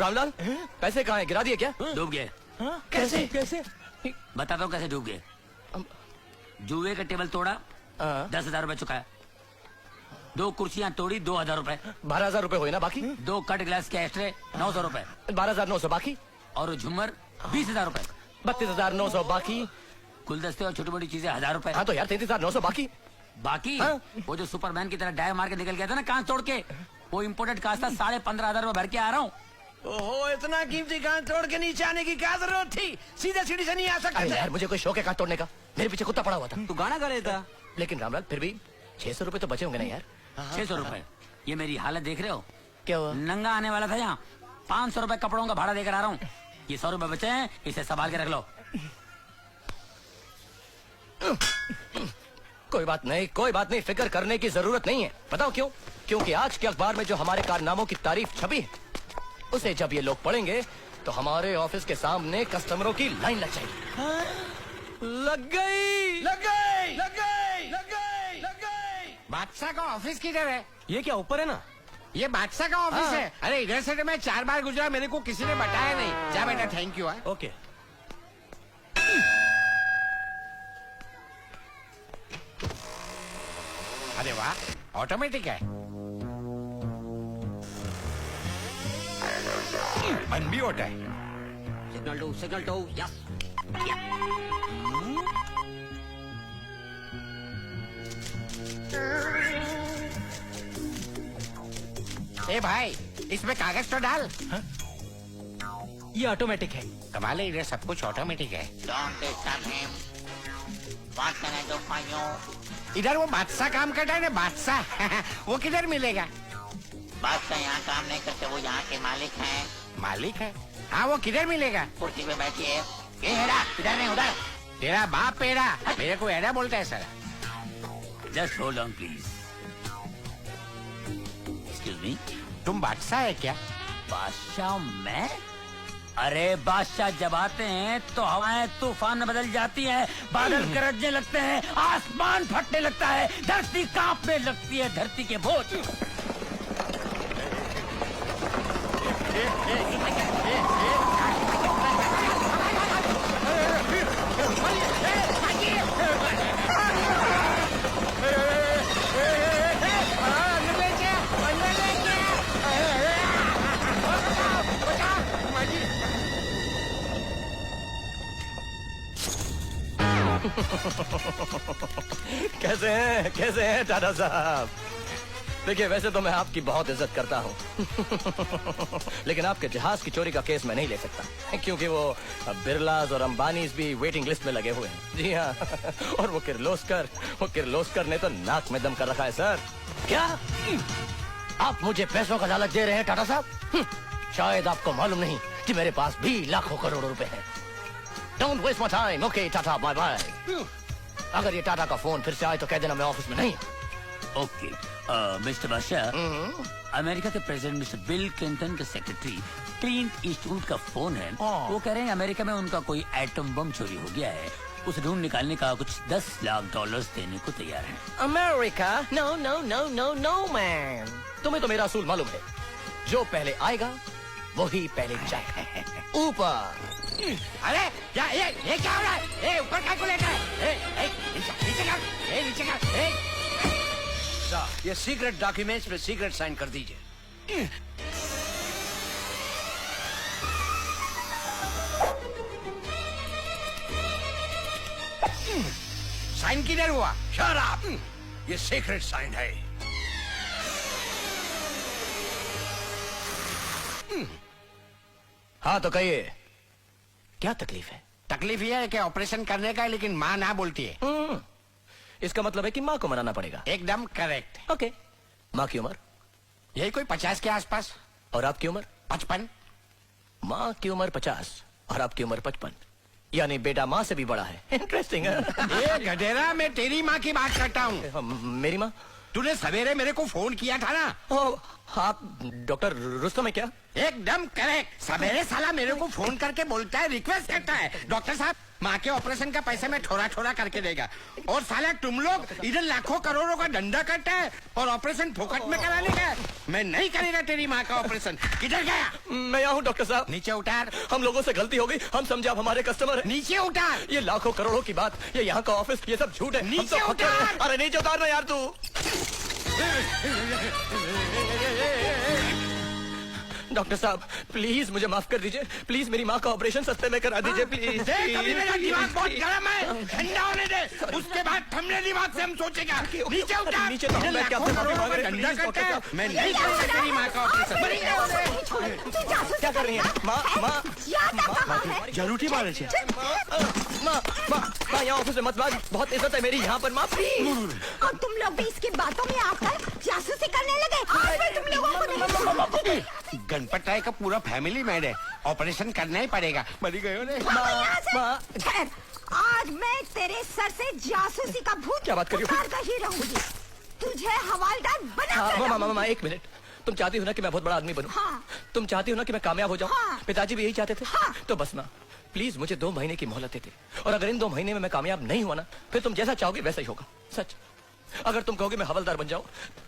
रामलाल, पैसे कहाँ हैं? गिरा दिए क्या? डूब गए। कैसे? कैसे? बताता हूँ कैसे डूब गए। जुए का टेबल तोड़ा, 10,000 रुपए चुकाया। 2 कुर्सियां तोड़ी, 2,000 रुपए। 12,000 रुपए हुए ना बाकी? 2 कट ग्लास के एस्ट्रे, 900 रुपए। 12,900 बाकी? और झुमर 20,000 रुपए। 32,900 बाकी? गुलदस्ते और छोटी मोटी चीजें 1,000 रुपए। हाँ तो यार 33,900 बाकी? बाकी हाँ? वो जो सुपरमैन की तरह डाय मार के निकल गया था ना कांच तोड़ के, वो इम्पोर्टेड कांच था। 15,500 रुपए भर के आ रहा हूँ। ओहो, इतना कीमती कांच तोड़ के नीचे आने की क्या जरूरत थी? सीधे सीढ़ी से नहीं आ अरे सकते यार मुझे कोई शौक है कांच तोड़ने का? मेरे पीछे कुत्ता पड़ा हुआ था। तू गाना गा रहा था। लेकिन रामलाल फिर भी 600 रुपए तो बचे होंगे ना यार? 600 रुपए? ये मेरी हालत देख रहे हो? क्या हुआ? नंगा आने वाला था यहाँ। 500 रुपए कपड़ों का भाड़ा देकर आ रहा हूँ। ये 100 रुपए बचे हैं, इसे संभाल के रख लो। कोई बात नहीं, फिक्र करने की जरूरत नहीं है। बताओ क्यों? क्योंकि आज के अखबार में जो हमारे कारनामों की तारीफ छपी है, उसे जब ये लोग पढ़ेंगे तो हमारे ऑफिस के सामने कस्टमरों की लाइन लग जाएगी। लग गई। लग गई, लग गई, लग गई, लग गई। बादशाह का ऑफिस किधर है? ये क्या ऊपर है ना? ये बादशाह का ऑफिस है। अरे इधर से तो मैं 4 बार गुजरा, मेरे को किसी ने बताया नहीं। जा बेटा, थैंक यू। ओके। अरे वाह, ऑटोमेटिक है। बंद भी होता है। सिग्नल दो, यस। ए भाई, इसमें कागज तो डाल। ये ऑटोमेटिक है। कमाल है, इधर सब कुछ ऑटोमेटिक है। इधर वो बादशाह काम करता है ना, बादशाह। वो किधर मिलेगा? बादशाह यहाँ काम नहीं करते, वो यहाँ के मालिक हैं। मालिक है? हाँ, वो किधर मिलेगा? कुर्सी पे बैठी है। ये हेरा, इधर नहीं उधर। तेरा बाप पेड़ा मेरे को एड़ा बोलता है sir. Just hold on please. Excuse me, तुम बादशाह है क्या? बादशाह मैं? अरे बादशाह जब आते हैं तो हवाएं तूफान में बदल जाती हैं, बादल गरजने लगते हैं, आसमान फटने लगता है, धरती कांपने लगती है, धरती के बोझ। कैसे हैं टाटा साहब? देखिए वैसे तो मैं आपकी बहुत इज्जत करता हूँ लेकिन आपके जहाज की चोरी का केस मैं नहीं ले सकता, क्योंकि वो बिरलास और अंबानीज भी वेटिंग लिस्ट में लगे हुए हैं। जी हाँ, और वो किर्लोस्कर ने तो नाक में दम कर रखा है सर। क्या आप मुझे पैसों का लालच दे रहे हैं टाटा साहब? शायद आपको मालूम नहीं कि मेरे पास भी लाखों करोड़ों रुपए हैं। Don't waste my time. Okay tata, bye bye. अगर ये टाटा का फोन फिर से आए तो कह देना मैं ऑफिस में नहीं। ओके मिस्टर बादशाह, अमेरिका के प्रेसिडेंट मिस्टर बिल क्लिंटन के सेक्रेटरी क्लिंट ईस्टवुड का फोन है। वो कह रहे हैं अमेरिका में उनका कोई एटम बम चोरी हो गया है, उसे ढूंढ निकालने का कुछ $10 लाख देने को तैयार है। America? No no no no no man, तुम्हें तो मेरा असूल मालूम है, जो पहले आएगा वही पहले जाएगा। ऊपर। अरे ये क्या हो रहा है? ऊपर क्या को लेकर है? नीचे कर, नीचे कर। ये सीक्रेट डॉक्यूमेंट्स पे सीक्रेट साइन कर दीजिए। साइन किधर हुआ? शट अप, ये सीक्रेट साइन है। हाँ तो कहिए, क्या तकलीफ है? तकलीफ ये है कि ऑपरेशन करने का है, लेकिन माँ ना बोलती है। इसका मतलब है कि माँ को मनाना पड़ेगा। एकदम करेक्ट। ओके। माँ की उम्र? यही कोई 50 के आसपास। और आपकी उम्र? 55। माँ की उम्र 50 और आपकी उम्र 55, यानी बेटा माँ से भी बड़ा है। इंटरेस्टिंग है। ये गधेरा, मैं तेरी माँ की बात करता हूँ। मेरी माँ? तूने सवेरे मेरे को फोन किया था ना? आप डॉक्टर रुस्तम है क्या? एकदम करेक्ट। सवेरे साला मेरे को फोन करके बोलता है, रिक्वेस्ट करता है, डॉक्टर साहब माँ के ऑपरेशन का पैसा मैं थोड़ा थोड़ा करके देगा। और साला तुम लोग इधर लाखों करोड़ों का धंधा करता है और ऑपरेशन फोकट में कराने का। मैं नहीं करेगा तेरी माँ का ऑपरेशन। किधर गया? मैं यहाँ हूँ डॉक्टर साहब। नीचे उतार। हम लोगों से गलती हो गई, हम समझे आप हमारे कस्टमर हैं। नीचे उतार। ये लाखों करोड़ों की बात, ये यहाँ का ऑफिस, ये सब झूठ है। हम नीचे सब फकीर हैं। उतार। अरे नीचे उतारना यार तू। डॉक्टर साहब प्लीज मुझे माफ कर दीजिए, प्लीज मेरी माँ का ऑपरेशन सस्ते में करा दीजिए प्लीज। देख अभी मेरा दिमाग बहुत गर्म है, ठंडा होने दे, उसके बाद ठंडे दिमाग से हम सोचेगा। नीचे उतार। नीचे तो हम बैठ के आपसे माफी मांग रहे हैं, धंधा प्लीज करता है, डॉक्टर साहब। मैं नहीं करूंगा तेरी माँ का ऑपरेशन। क्या कर रही हैं माँ? जरूर मारे छे। माँ यहाँ ऑफिस में मत बात, बहुत इज्जत है मेरी यहाँ पर माँ प्लीज। और तुम लोग भी इसकी बातों में आकर जासूसी करने लगे। आज मैं तुम लोगों को नहीं गणपत राय का पूरा फैमिली मैड है, ऑपरेशन करना ही पड़ेगा। मरी गयो ने। ठहर, आज मैं तेरे सर से जासूसी का भूत क्या बात कर रही हो? उतार कर ही रहूंगी। तुझे हवालदार बना कर रहूंगी। मामा एक मिनट, तुम चाहती हो ना कि मैं बहुत बड़ा आदमी बनूं? हाँ। तुम चाहती हो ना कि मैं कामयाब हो जाऊं? हाँ। पिताजी भी यही चाहते थे। हाँ। तो बस ना प्लीज मुझे 2 महीने की मोहलत देते, और अगर इन 2 महीने में मैं कामयाब नहीं हुआ ना, फिर तुम जैसा चाहोगे वैसा ही होगा। सच। अगर तुम कहोगे मैं हवलदार बन जाऊं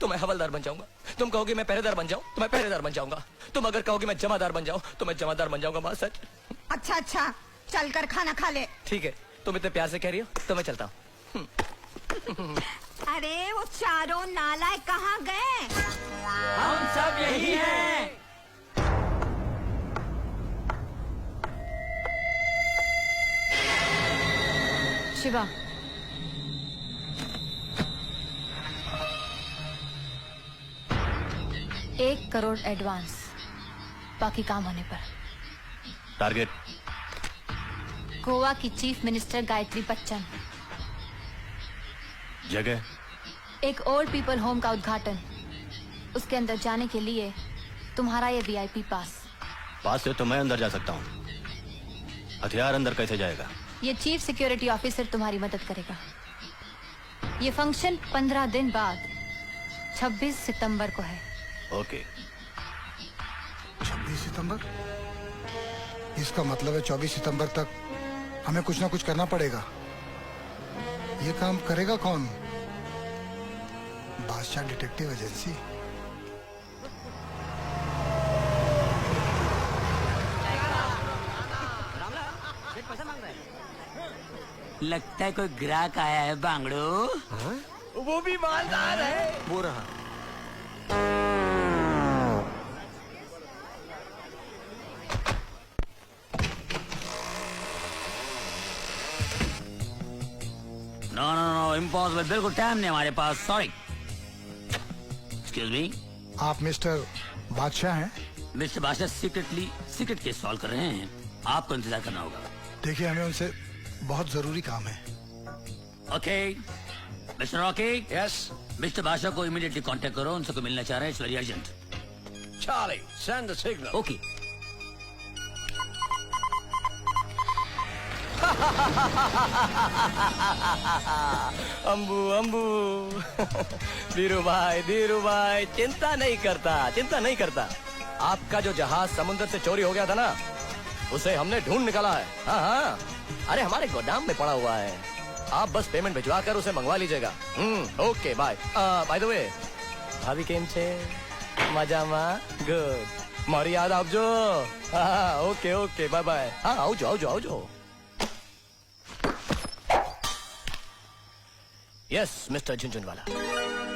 तो मैं हवलदार बन जाऊंगा, तुम कहोगे मैं पहरेदार बन जाऊं तो मैं पहरेदार बन जाऊंगा, तुम अगर कहोगे मैं जमादार बन जाऊं तो मैं जमादार बन जाऊंगा। माँ सच। अच्छा अच्छा, चल कर खाना खा ले। ठीक है, तुम इतने प्यार से कह रही हो तो मैं चलता हूँ। अरे वो चारों नालायक कहाँ गए? हम सब यही हैं। शिवा, $1 करोड़ एडवांस, बाकी काम होने पर। टारगेट गोवा की चीफ मिनिस्टर गायत्री बच्चन। जगह एक ओल्ड पीपल होम का उद्घाटन। उसके अंदर जाने के लिए तुम्हारा ये VIP पास से तो मैं अंदर जा सकता हूँ, हथियार अंदर कैसे जाएगा? ये चीफ सिक्योरिटी ऑफिसर तुम्हारी मदद करेगा। ये फंक्शन 15 दिन बाद 26 सितंबर को है। ओके। 26 सितंबर? इसका मतलब है 24 सितंबर तक हमें कुछ ना कुछ करना पड़ेगा। ये काम करेगा कौन? बादशाह डिटेक्टिव एजेंसी। लगता है कोई ग्राहक आया है बांगड़ू। वो भी मालदार है। वो रहा। नो इम्पॉसिबल, बिल्कुल टाइम नहीं हमारे पास, सॉरी। Excuse me. आप मिस्टर बादशाह हैं? मिस्टर बादशाह सीक्रेट केस सॉल्व कर रहे हैं, आपको इंतजार करना होगा। देखिए हमें उनसे बहुत जरूरी काम है। Okay mister Rocky. Yes mister बादशाह को इमीडिएटली कांटेक्ट करो, उनसे को मिलना चाह रहे हैं, it's very urgent. Charlie, send the signal. Okay. Ambu Dhiru भाई चिंता नहीं करता। आपका जो जहाज समुद्र से चोरी हो गया था ना, उसे हमने ढूंढ निकाला है। हाँ, अरे हमारे गोदाम में पड़ा हुआ है। आप बस पेमेंट भिजवा कर उसे मंगवा लीजिएगा। Okay bye. By the way, भाभी केम छे? मजामा? गुड। मारी याद आवजो। हाँ ओके बाय बाय। हाँ आवजो। Yes mister Jhunjhunwala.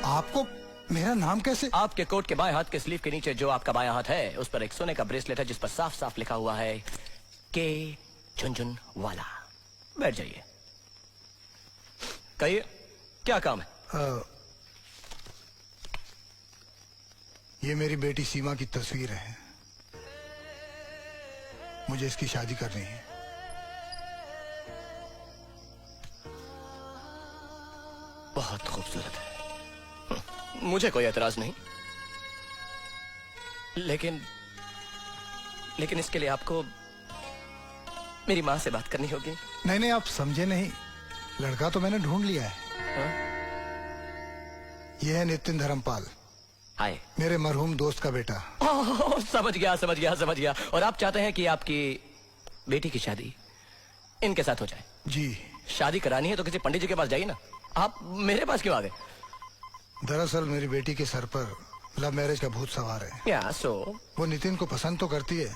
आपको मेरा नाम कैसे? आपके कोट के बाएं हाथ के स्लीव के नीचे जो आपका बायां हाथ है, उस पर एक सोने का ब्रेसलेट है जिस पर साफ साफ लिखा हुआ है के झुंझुनवाला। बैठ जाइए। कहिए क्या काम है? ये मेरी बेटी सीमा की तस्वीर है। मुझे इसकी शादी करनी है। बहुत खूबसूरत है, मुझे कोई एतराज नहीं, लेकिन इसके लिए आपको मेरी माँ से बात करनी होगी। नहीं आप समझे नहीं, लड़का तो मैंने ढूंढ लिया है। हाँ? ये है नितिन धर्मपाल, हाय। मेरे मरहूम दोस्त का बेटा। ओह, समझ गया समझ गया समझ गया। और आप चाहते हैं कि आपकी बेटी की शादी इनके साथ हो जाए? जी। शादी करानी है तो किसी पंडित जी के पास जाइए ना, आप मेरे पास क्यों आ गए? दरअसल मेरी बेटी के सर पर लव मैरिज का भूत सवार है। या सो वो नितिन को पसंद तो करती है,